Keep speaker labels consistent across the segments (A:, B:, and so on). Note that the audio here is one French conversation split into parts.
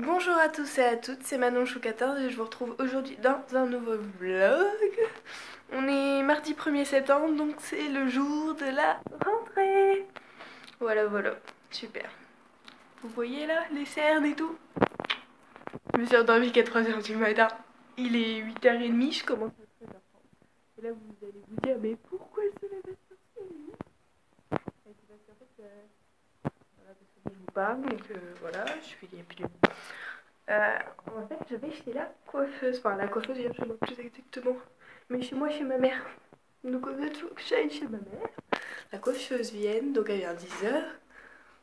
A: Bonjour à tous et à toutes, c'est Manon Chou14 et je vous retrouve aujourd'hui dans un nouveau vlog. On est mardi 1er septembre, donc c'est le jour de la rentrée. Voilà, super. Vous voyez là, les cernes et tout. Je me suis endormie qu'à 3h du matin. Il est 8h30, je commence à 13h30. Et là, vous allez vous dire, mais pourquoi elle se lève à cette heure? C'est parce qu'en fait, voilà, parce que je vous parle, donc voilà, je suis plus. En fait, je vais chez la coiffeuse. Enfin, la coiffeuse vient chez moi plus exactement. Mais chez moi, chez ma mère. Donc, en fait, il faut que j'aille chez ma mère. La coiffeuse vient, donc elle vient à 10h.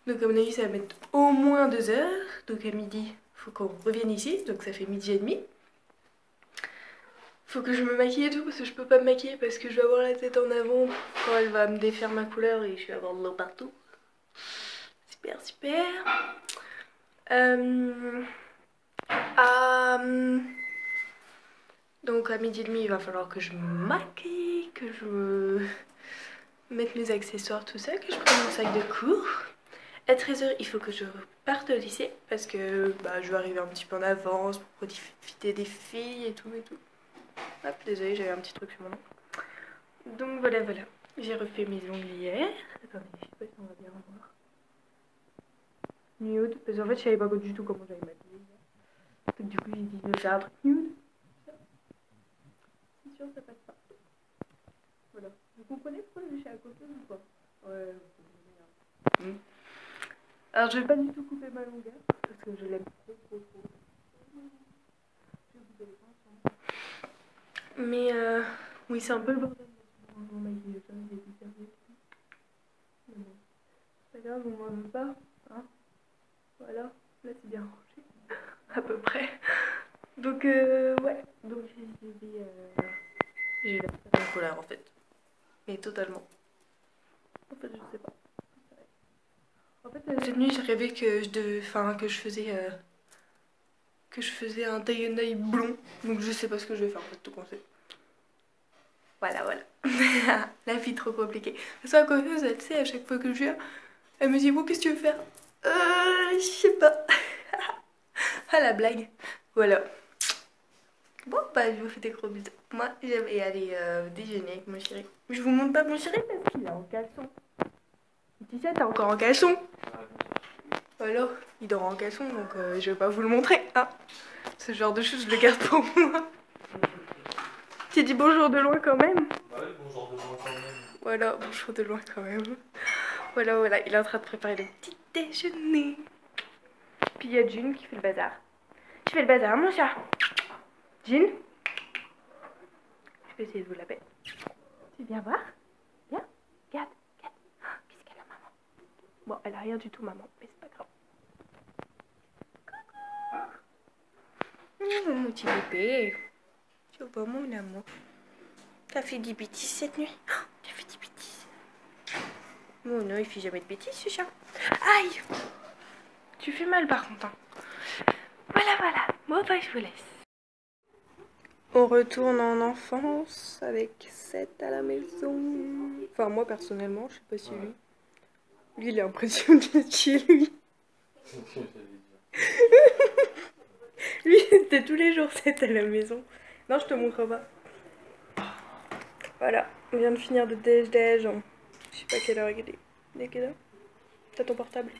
A: Donc, à mon avis, ça va mettre au moins 2h. Donc, à midi, il faut qu'on revienne ici. Donc, ça fait midi et demi. Faut que je me maquille et tout, parce que je peux pas me maquiller parce que je vais avoir la tête en avant quand elle va me défaire ma couleur et je vais avoir de l'eau partout. Super, super. Donc à midi et demi, il va falloir que je me maquille, que je me mette mes accessoires, tout ça, que je prenne mon sac de cours. À 13h, il faut que je parte au lycée parce que je vais arriver un petit peu en avance pour profiter des filles et tout et tout. Hop, désolée, j'avais un petit truc sur mon nom. Donc voilà. J'ai refait mes ongles hier. Attendez, je sais pas si on va bien voir. Nude, parce qu'en fait, je savais pas du tout comment j'allais m'habiller. Donc du coup, j'ai dit, je vais faire un truc nude. C'est sûr, ça passe pas. Voilà. Vous comprenez pourquoi je vais chez la coiffeuse ou pas? Ouais, vous comprenez. Alors, je vais pas du tout couper ma longueur parce que je l'aime trop. Mais oui, c'est un peu le bordel. Mon maquillage, il est hyper bien. Mais bon, c'est pas grave, on m'en veut pas. Hein, voilà, là c'est bien rangé. À peu près. Donc, ouais. Donc, j'ai la tête en colère en fait. Mais totalement. En fait, je sais pas. En fait, cette nuit, j'ai rêvé que que je faisais un taille and dye blond. Donc, je sais pas ce que je vais faire en fait, tout compte fait. Voilà. La fille trop compliquée. Parce que la coiffeuse, elle sait, à chaque fois que je viens, elle me dit, bon, qu'est-ce que tu veux faire? Je sais pas. Ah, la blague. Voilà. Bon, je vous fais des gros bisous. Moi, je vais aller déjeuner avec mon chéri. Je vous montre pas mon chéri parce qu'il est en caleçon. Tu sais, t'es encore en caleçon? Alors, il dort en caleçon, donc je vais pas vous le montrer. Hein. Ce genre de choses, je le garde pour moi. Tu dis bonjour de loin quand même?
B: Bah oui, bonjour de loin quand même.
A: Voilà, bonjour de loin quand même. Voilà, il est en train de préparer le petit déjeuner. Puis il y a June qui fait le bazar. Tu fais le bazar, mon chat? June? Je vais essayer de vous l'appeler. Tu viens voir? Viens, regarde. Qu'est-ce qu'elle a, maman? Bon, elle a rien du tout, maman, mais c'est pas grave. Coucou. Mon petit bébé. Tu vois, mon amour. T'as fait des bêtises cette nuit? T'as fait des bêtises? Oh non, il fait jamais de bêtises, ce chat. Aïe! Tu fais mal par contre. Hein. Voilà. Bon, je vous laisse. On retourne en enfance avec Seth à la maison. Enfin, moi personnellement, je sais pas si lui. Lui, il est impressionné d'être chez lui. Lui, c'était tous les jours Seth à la maison. Non, je te montre pas. Voilà, on vient de finir de déj. Je sais pas quelle heure il est. Il est quelle heure? T'as ton portable?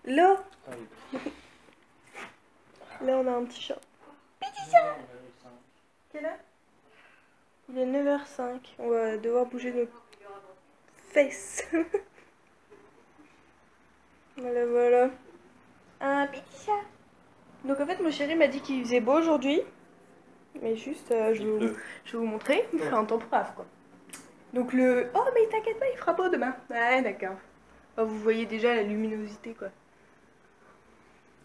A: Là.
B: Ah oui.
A: Là, on a un petit chat. Petit chat. Quelle heure? Il est 9h05. On va devoir bouger nos fesses. Voilà. Un petit chat. Donc en fait, mon chéri m'a dit qu'il faisait beau aujourd'hui. Mais juste, je vais vous montrer. Il fait un temps brave, quoi. Donc oh, mais t'inquiète pas, il fera beau demain. Ouais, d'accord. Oh, vous voyez déjà la luminosité, quoi.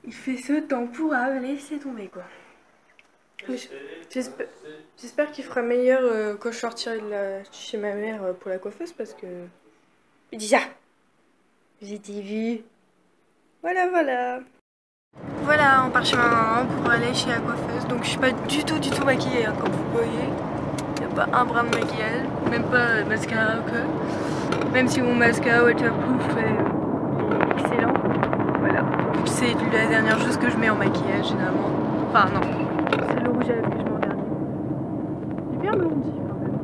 A: Il fait ce temps pourrave, laissez tomber, quoi. J'espère qu'il fera meilleur quand je sortirai de chez ma mère pour la coiffeuse parce que... Mais dis ça! J'ai dit vu. Voilà. Voilà, on part chez ma maman pour aller chez la coiffeuse. Donc je suis pas du tout maquillée, hein, comme vous voyez. Il n'y a pas un brin de maquillage, même pas mascara que. Même si mon mascara waterproof est excellent. Voilà. c'est la dernière chose que je mets en maquillage généralement. Enfin non, c'est le rouge à lèvres que je mets en dernier. J'ai bien blondi quand même.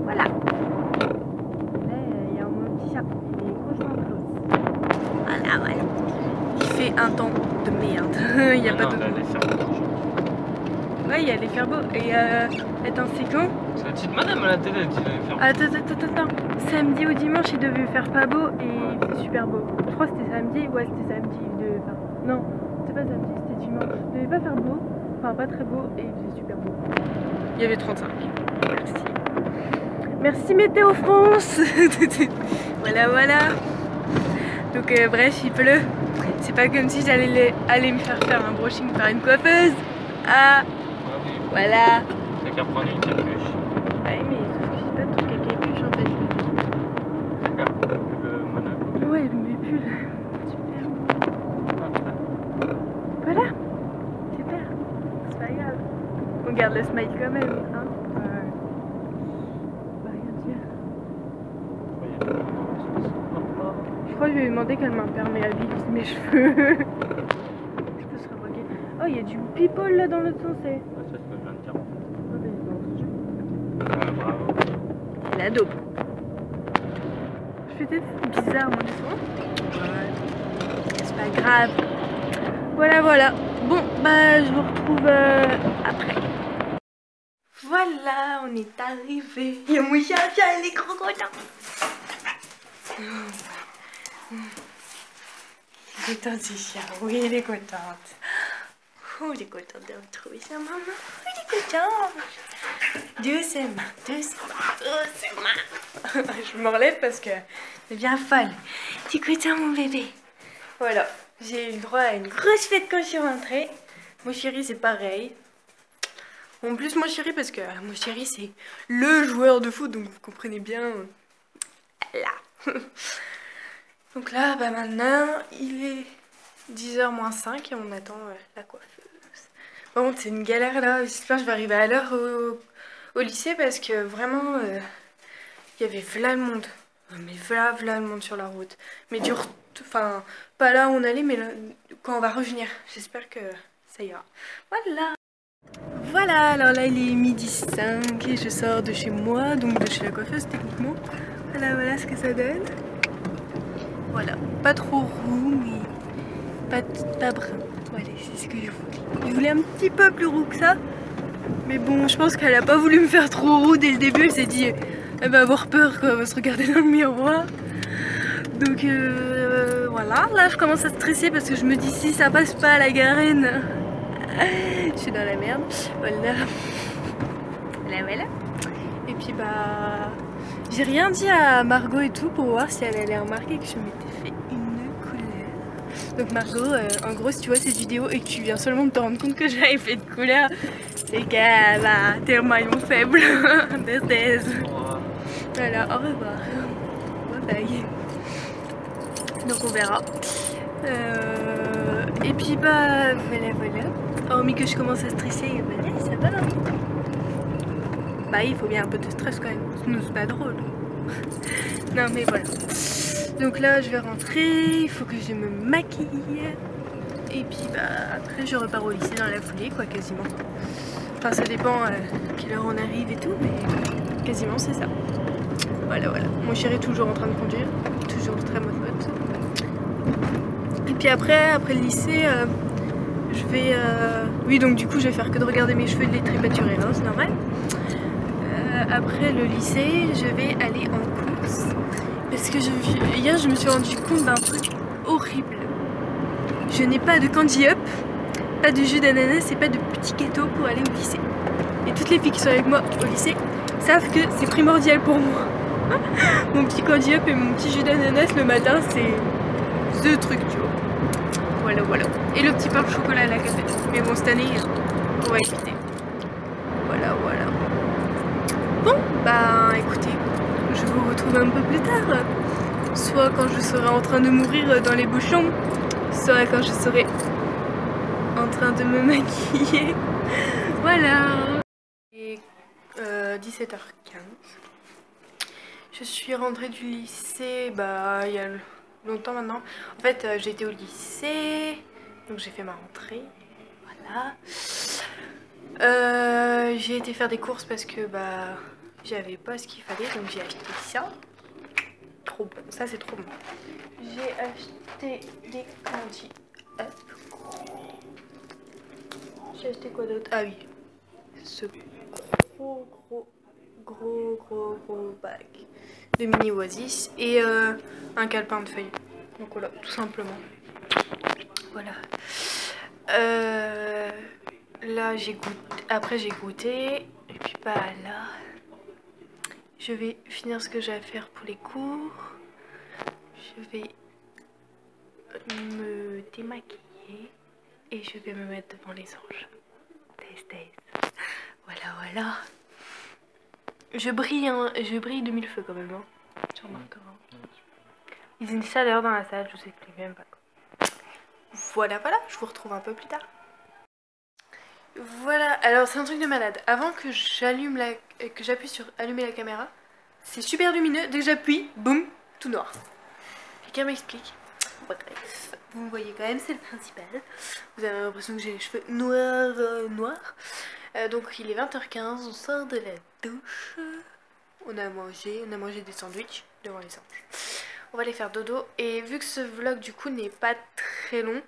A: Voilà. Là, il y a mon petit chat, il est concentré. Voilà, voilà. Il fait un temps de merde. Il n'y a pas de... Ouais, il y a les faire beau. Et attends, c'est quand?
B: C'est la petite madame à la télé qui allait faire beau.
A: Attends. Samedi ou dimanche, il devait faire pas beau et il faisait super beau. Je crois que c'était samedi. Ouais, c'était samedi. Il devait faire... Non, c'était pas samedi, c'était dimanche. Il devait pas faire beau. Enfin, pas très beau et il faisait super beau. Il y avait 35. Merci. Merci Météo France. Voilà, voilà. Donc bref, il pleut. C'est pas comme si j'allais aller me faire un brushing par une coiffeuse. Ah, voilà.
B: T'as qu'à prendre une capuche.
A: Ouais, mais c'est pas tout qu'à capuche en fait. Ouais, mes pulls. Super. Voilà. Super. C'est pas grave. On garde le smile quand même, hein. On va rien dire. Je crois que je vais lui demander qu'elle m'imperméabilise mes cheveux. Oh, il y a du people là dans l'autre sens.
B: C'est ce que je viens de dire. Bravo.
A: La dope. Je fais des trucs bizarres moi des fois. Ouais. C'est pas grave. Voilà, voilà. Bon, bah je vous retrouve après. Voilà, on est arrivé. Il y a mon chat, il est trop content. Il est content, ce chat. Oui, il est contente. Oh, il est content de retrouver sa maman. Oh, il est content. Doucement, doucement. Je me relève parce que c'est bien folle. Tu es content, mon bébé? Voilà, j'ai eu le droit à une grosse fête quand je suis rentrée. Mon chéri, c'est pareil. En plus, mon chéri, parce que mon chéri, c'est le joueur de foot, donc vous comprenez bien. Là. Donc là, bah maintenant, il est 10h moins 5 et on attend la coiffeuse. Bon, c'est une galère là, j'espère que je vais arriver à l'heure au lycée parce que vraiment, il y avait v'là le monde. Mais v'là le monde sur la route. Mais enfin, pas là où on allait, mais là, quand on va revenir. J'espère que ça ira. Voilà. Voilà, alors là il est 12h05 et je sors de chez moi, donc de chez la coiffeuse techniquement. Voilà ce que ça donne. Voilà, pas trop roux, mais pas brun. Voilà, c'est ce que je voulais. Je voulais un petit peu plus roux que ça. Mais bon, je pense qu'elle a pas voulu me faire trop roux dès le début. Elle s'est dit, elle va avoir peur quand elle va se regarder dans le miroir. Donc voilà, là je commence à stresser parce que je me dis si ça passe pas à la Garenne, je suis dans la merde. Voilà. Voilà. Et puis bah, j'ai rien dit à Margot et tout pour voir si elle allait remarquer que je m'étais fait une couleur. Donc Margot, en gros si tu vois cette vidéo et que tu viens seulement de te rendre compte que j'avais fait de couleur, c'est qu'elle va t'es un maillon faible. Voilà, au revoir. Bye bye. Donc on verra. Et puis bah voilà. Hormis que je commence à stresser, bah, ça va. Bah il faut bien un peu de stress quand même, sinon c'est pas drôle. Non mais voilà. Donc là je vais rentrer, il faut que je me maquille. Et puis bah après je repars au lycée dans la foulée quoi, quasiment. Enfin ça dépend à quelle heure on arrive et tout, mais quasiment c'est ça. Voilà. Mon chéri est toujours en train de conduire, toujours très mode. Et puis après le lycée, je vais... Oui donc du coup je vais faire que de regarder mes cheveux et de les tripaturer, hein, c'est normal. Après le lycée, je vais aller en course. Parce que hier je me suis rendu compte d'un truc horrible. Je n'ai pas de candy up, pas de jus d'ananas et pas de petits gâteaux pour aller au lycée. Et toutes les filles qui sont avec moi au lycée savent que c'est primordial pour moi. Mon petit candy up et mon petit jus d'ananas le matin, c'est the truc, tu vois. Voilà. Et le petit pain au chocolat à la cafette. Mais bon, cette année, on va éviter. Voilà. Bon, bah écoutez, je vous retrouve un peu plus tard. Soit quand je serai en train de mourir dans les bouchons, soit quand je serai en train de me maquiller. Voilà. Et 17h15. Je suis rentrée du lycée, bah il y a longtemps maintenant. En fait, j'ai été au lycée, donc j'ai fait ma rentrée. Voilà. J'ai été faire des courses parce que bah j'avais pas ce qu'il fallait, donc j'ai acheté ça. Trop bon, ça c'est trop bon. J'ai acheté des candies. J'ai acheté quoi d'autre? Ah oui, ce gros bac de mini Oasis et un calepin de feuilles. Donc voilà, tout simplement. Voilà. Là j'ai goûté. Après j'ai goûté. Et puis bah là, je vais finir ce que j'ai à faire pour les cours. Je vais me démaquiller et je vais me mettre devant les anges. Voilà. Je brille, hein, je brille de mille feux quand même. Hein. Tu remarqueras. Il y a une chaleur dans la salle, je vous explique même pas. Voilà, je vous retrouve un peu plus tard. Voilà, alors c'est un truc de malade. Avant que j'appuie sur allumer la caméra, c'est super lumineux. Dès que j'appuie, boum, tout noir. Quelqu'un m'explique. Bref, vous me voyez quand même, c'est le principal. Vous avez l'impression que j'ai les cheveux noirs. Donc il est 20h15, on sort de la douche. On a mangé des sandwichs devant les anges. On va aller faire dodo. Et vu que ce vlog du coup n'est pas très long,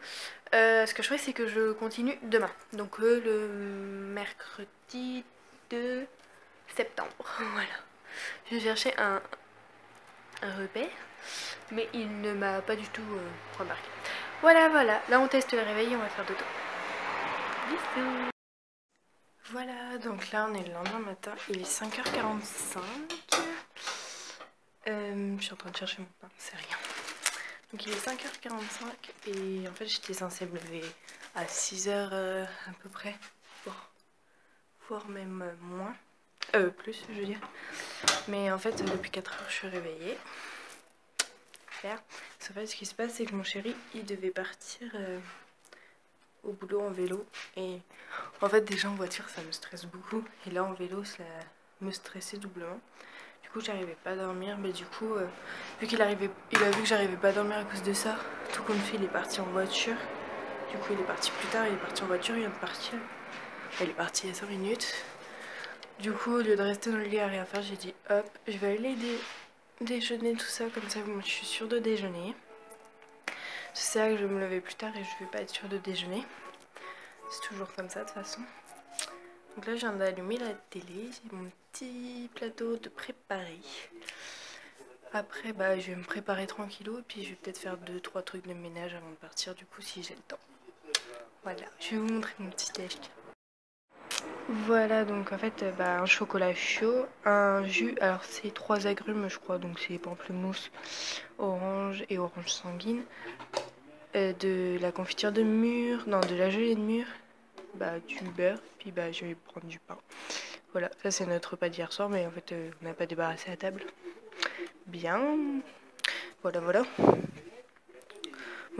A: ce que je ferai c'est que je continue demain. Donc le mercredi 2 septembre. Voilà. Je cherchais un repère, mais il ne m'a pas du tout remarqué. Voilà. Là on teste le réveil et on va faire dodo. Bisous. Voilà, donc là on est le lendemain matin, il est 5h45. Je suis en train de chercher mon pain, c'est rien. Donc il est 5h45 et en fait j'étais censée me lever à 6h à peu près, voire même moins, plus je veux dire. Mais en fait depuis 4h je suis réveillée. En fait ce qui se passe c'est que mon chéri il devait partir au boulot en vélo et en fait déjà en voiture ça me stresse beaucoup et là en vélo ça me stressait doublement. Du coup j'arrivais pas à dormir, mais du coup vu qu'il a vu que j'arrivais pas à dormir à cause de ça, tout compte fait il est parti en voiture. Du coup il est parti plus tard, il est parti en voiture, il vient de partir. Il est parti il y a 5 minutes. Du coup au lieu de rester dans le lit à rien faire, j'ai dit hop, je vais aller déjeuner tout ça, comme ça moi je suis sûre de déjeuner. C'est ça que je vais me lever plus tard et je vais pas être sûre de déjeuner. C'est toujours comme ça de toute façon. Donc là je viens d'allumer la télé, j'ai mon petit plateau de préparé. Après bah je vais me préparer tranquillou et puis je vais peut-être faire 2-3 trucs de ménage avant de partir du coup si j'ai le temps. Voilà, je vais vous montrer mon petit déj. Voilà donc en fait un chocolat chaud, un jus, alors c'est 3 agrumes je crois, donc c'est pamplemousse, orange et orange sanguine, de la confiture de mûre, non de la gelée de mûre, du beurre, puis je vais prendre du pain. Voilà, ça c'est notre repas d'hier soir, mais en fait on n'a pas débarrassé la table. Bien, voilà. Bon,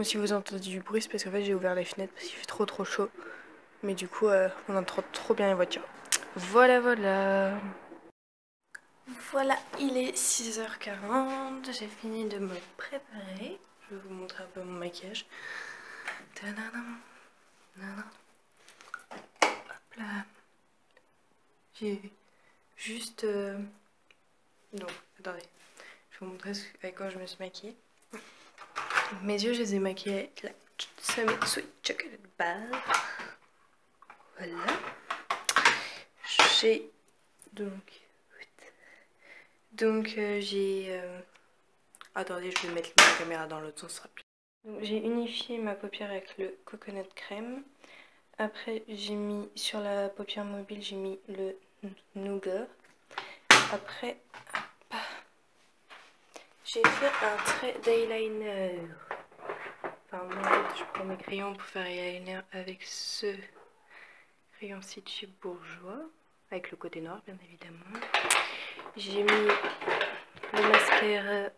A: si vous entendez du bruit, c'est parce qu'en fait j'ai ouvert les fenêtres parce qu'il fait trop chaud. Mais du coup on entend trop bien les voitures. Voilà. Voilà, il est 6h40, j'ai fini de me préparer. Je vais vous montrer un peu mon maquillage. Hop là. J'ai juste... Donc, attendez. Je vais vous montrer avec quoi je me suis maquillée. Mes yeux, je les ai maquillés avec la Summit Sweet Chocolate Bar. Voilà. J'ai... Donc, j'ai... Attendez, je vais mettre la caméra dans l'autre sens. J'ai unifié ma paupière avec le coconut crème. Après, j'ai mis sur la paupière mobile, j'ai mis le nougat. Après, j'ai fait un trait d'eyeliner. Enfin, moi, je prends mes crayons pour faire eyeliner avec ce crayon-ci de chez Bourjois, avec le côté noir, bien évidemment. J'ai mis le mascara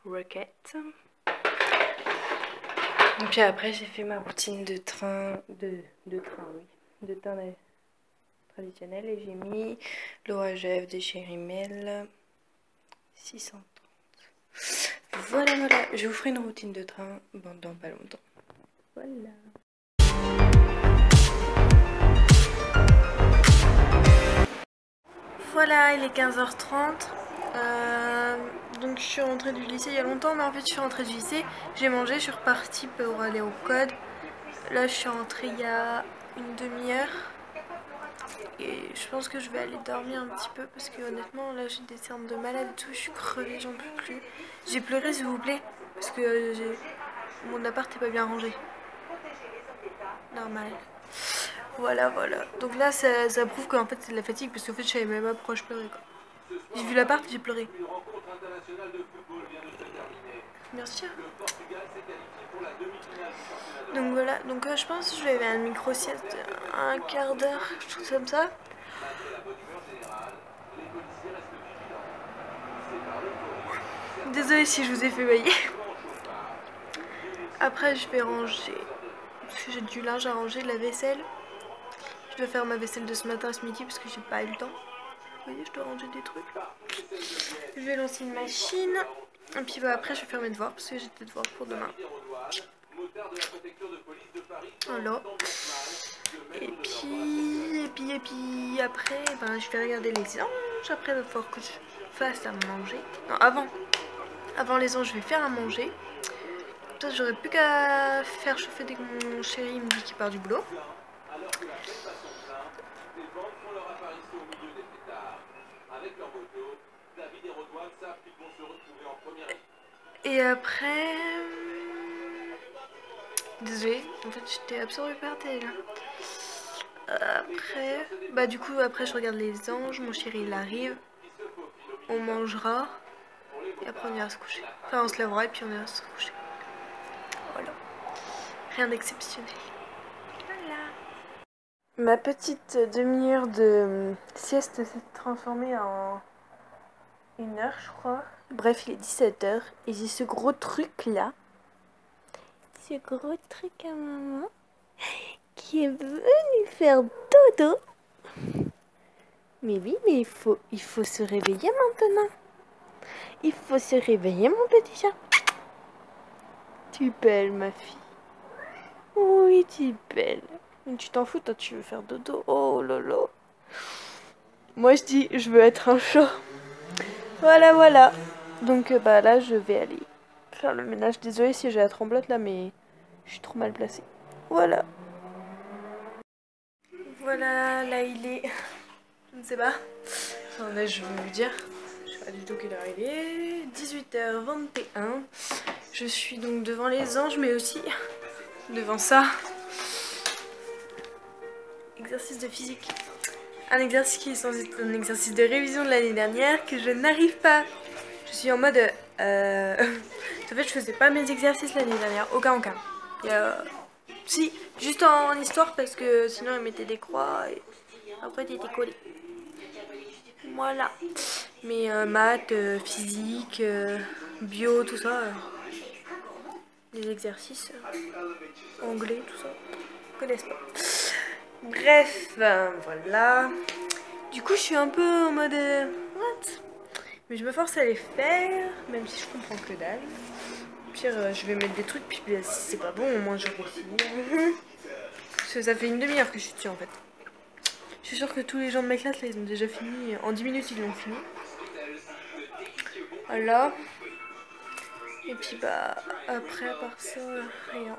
A: Rocket. Et puis après, j'ai fait ma routine de teint traditionnel et j'ai mis l'eau à lèvres de chez Rimmel 630. Voilà, voilà, je vous ferai une routine de train dans pas longtemps. Voilà. Voilà, il est 15h30. Donc je suis rentrée du lycée il y a longtemps, mais en fait je suis rentrée du lycée, j'ai mangé, je suis repartie pour aller au code. Là je suis rentrée il y a une demi-heure. Et je pense que je vais aller dormir un petit peu parce que honnêtement là j'ai des cernes de malade et tout, je suis crevée, j'en peux plus. J'ai pleuré s'il vous plaît parce que mon appart est pas bien rangé. Normal. Voilà, voilà. Donc là ça prouve qu'en fait c'est de la fatigue parce qu'en fait je savais même pas pourquoi je pleurais quoi. J'ai vu l'appart, j'ai pleuré. Bien sûr. Donc voilà, donc je pense que je vais faire une micro-sieste, un quart d'heure, quelque chose comme ça. Désolée si je vous ai fait bailler. Après je vais ranger, parce que j'ai du linge à ranger, de la vaisselle. Je dois faire ma vaisselle de ce matin à ce midi parce que j'ai pas eu le temps. Vous voyez, je dois ranger des trucs. Je vais lancer une machine. Et puis bah, après je vais faire mes devoirs parce que j'ai des devoirs pour demain. Voilà. Et puis après ben, je vais regarder les anges. Après il va falloir que je fasse à manger. Non, avant les anges je vais faire à manger. Peut-être j'aurais plus qu'à faire chauffer dès que mon chéri me dit qu'il part du boulot. Et après... Désolée, en fait j'étais absorbée par télé. Après... Bah du coup après je regarde les anges, mon chéri il arrive. On mangera. Et après on ira se coucher. Enfin on se lèvera et puis on ira se coucher. Voilà. Rien d'exceptionnel. Voilà. Ma petite demi-heure de sieste s'est transformée en 1 heure je crois. Bref il est 17h et j'ai ce gros truc là. Ce gros truc à maman qui est venu faire dodo. Mais oui, mais il faut se réveiller maintenant. Il faut se réveiller mon petit chat. Tu es belle ma fille. Oui, tu es belle. Mais tu t'en fous, toi tu veux faire dodo. Oh lolo. Moi je dis, je veux être un chat. Voilà, voilà. Donc bah là je vais aller faire le ménage. Désolée si j'ai la tremblote là, mais je suis trop mal placée. Voilà. Voilà, là il est... Je ne sais pas. Attendez, je vais vous dire. Je sais pas du tout quelle heure il est. 18h21. Je suis donc devant les anges, mais aussi devant ça. Exercice de physique. Un exercice qui est censé être un exercice de révision de l'année dernière que je n'arrive pas. Je suis en mode... En fait, je faisais pas mes exercices l'année dernière. Aucun. Si, juste en histoire parce que sinon ils mettaient des croix et après t'étais collé. Voilà. Mais maths, physique, bio, tout ça. Les exercices, anglais, tout ça. Ils connaissent pas. Bref, voilà. Du coup, je suis un peu en mode... what? Mais je me force à les faire, même si je comprends que dalle. Au pire, je vais mettre des trucs, puis si c'est pas bon, au moins je réussis. Parce que ça fait une demi-heure que je suis dessus en fait. Je suis sûre que tous les gens de ma classe là ils ont déjà fini. En 10 minutes ils l'ont fini. Voilà. Et puis bah après à part ça, rien.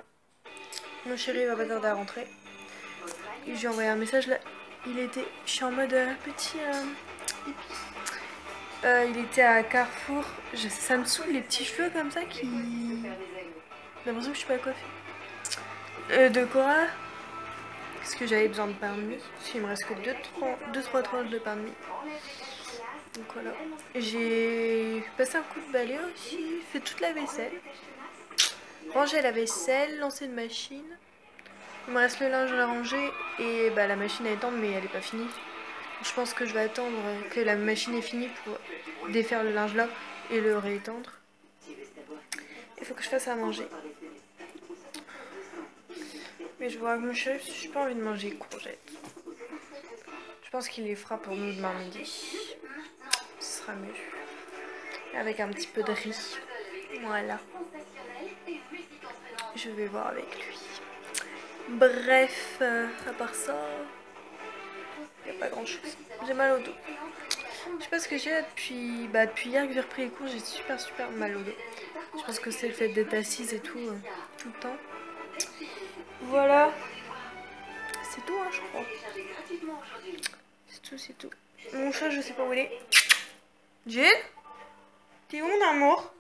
A: Mon chéri va pas tarder à rentrer. Et j'ai envoyé un message là. Je suis en mode petit il était à Carrefour. Ça me saoule les petits cheveux comme ça qui... J'ai l'impression que je suis pas coiffée. De Cora. Parce que j'avais besoin de pain de mie. Parce qu'il me reste que 2-3 tranches de pain de mie. Donc voilà. J'ai passé un coup de balai aussi. Fait toute la vaisselle. Ranger la vaisselle. Lancer une machine. Il me reste le linge à ranger. Et bah la machine à étendre mais elle est pas finie. Je pense que je vais attendre que la machine est finie pour défaire le linge là et le réétendre. Il faut que je fasse à manger. Mais je vois avec mon chéri, j'ai pas envie de manger courgettes. Je pense qu'il les fera pour nous demain midi. Ce sera mieux. Avec un petit peu de riz. Voilà. Je vais voir avec lui. Bref, à part ça, il n'y a pas grand chose. J'ai mal au dos. Je sais pas ce que j'ai depuis hier que j'ai repris les cours, j'ai super mal au dos. Je pense que c'est le fait d'être assise et tout, tout le temps. Voilà. C'est tout, hein, je crois. C'est tout. Mon chat, je sais pas où il est. Jill? T'es où, mon amour?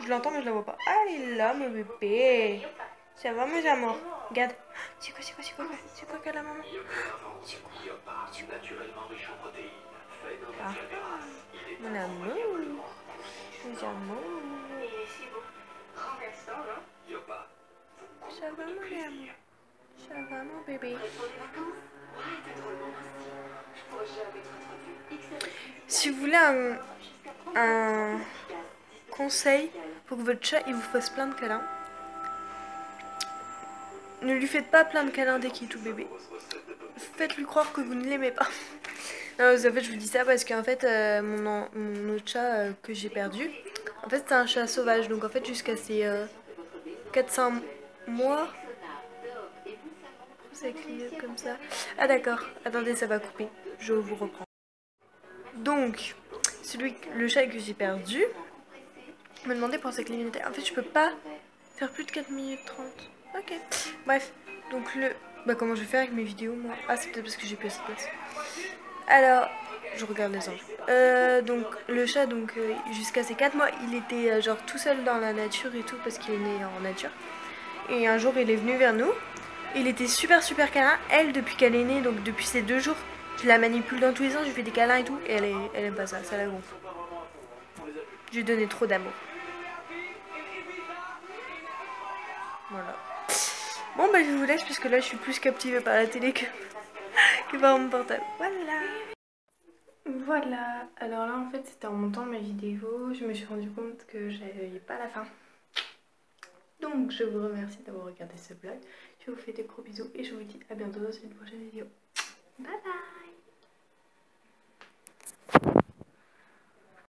A: Je l'entends, mais je la vois pas. Ah, il est là, mon bébé. Ça va, mes amours? Regarde. C'est quoi qu'elle a, maman? C'est quoi? Ah. Mon amour. Mon amour. Ça va, mon amour? Ça va, mon bébé? Si vous voulez un conseil pour que votre chat il vous fasse plein de câlins, ne lui faites pas plein de câlins dès qu'il est tout bébé. Faites-lui croire que vous ne l'aimez pas. Non, en fait, je vous dis ça parce qu'en fait, mon autre chat que j'ai perdu, en fait, c'est un chat sauvage. Donc, en fait, jusqu'à ses 4-5 mois. Ça clignote comme ça. Ah, d'accord. Attendez, ça va couper. Je vous reprends. Donc, le chat que j'ai perdu me demandait pour ça clignotait. En fait, je peux pas faire plus de 4 minutes 30. Ok. Bref. Donc, comment je vais faire avec mes vidéos, moi? Ah, c'est peut-être parce que j'ai plus assez de place. Alors, je regarde les anges. Donc, le chat, jusqu'à ses 4 mois, il était genre tout seul dans la nature et tout parce qu'il est né en nature. Et un jour, il est venu vers nous. Il était super câlin. Elle, depuis qu'elle est née, donc depuis ces 2 jours, je la manipule dans tous les sens, je lui fais des câlins et tout. Et elle aime pas ça, ça la gonfle. Je lui ai donné trop d'amour. Voilà. Bon, bah, je vous laisse parce que là, je suis plus captivée par la télé que par mon portable. Voilà, alors là en fait c'était en montant ma vidéo, je me suis rendu compte que j'avais pas la fin. Donc je vous remercie d'avoir regardé ce vlog, je vous fais des gros bisous et je vous dis à bientôt dans une prochaine vidéo. Bye bye.